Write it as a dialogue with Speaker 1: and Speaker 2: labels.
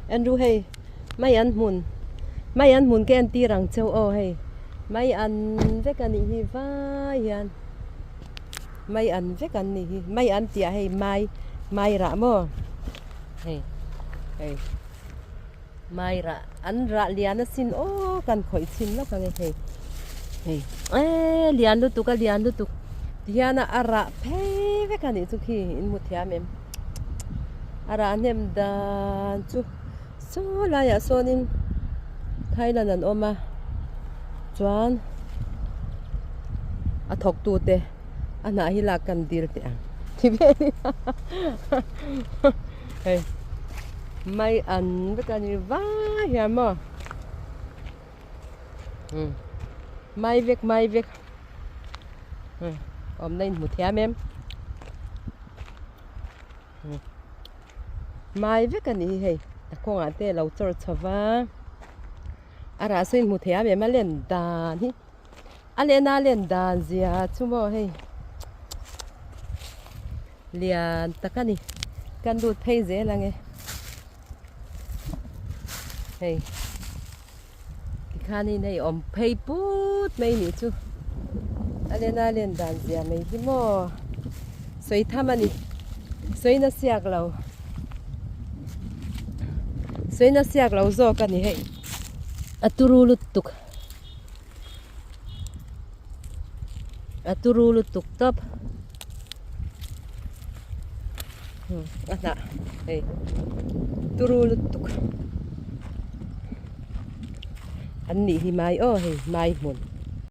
Speaker 1: anh ru hay mấy anh muốn cái anh ti rằng châu Âu hay mấy anh với cái này hi vai anh mấy anh với cái này mấy anh tia hay mai ra mò hay hay mai ra anh ra lian xin ô cần khỏi xin nó cái này hay lian lu tu Diana ara pe với cái này tu khi in một thia mem ara nem dan chu so la ya so nin Thailand an oma chuan a thok tu te ana hi la kan dir te ti ve ni hey mai an với cái này va ya mo mai vek hôm nay một thia mem mai với cái này hey con ăn te lau chor chava ara xin một thia mem lên đàn hi alena lên đàn zia chumo hey lian takani kan du thei ze lange hey khani nei om phei put mai ni chu alena lên đàn zia mai hi mo soi thamani soi na siak lau zo kan ni hey aturu lutuk top ana hey turu lutuk an ni hi mai o hey mai mun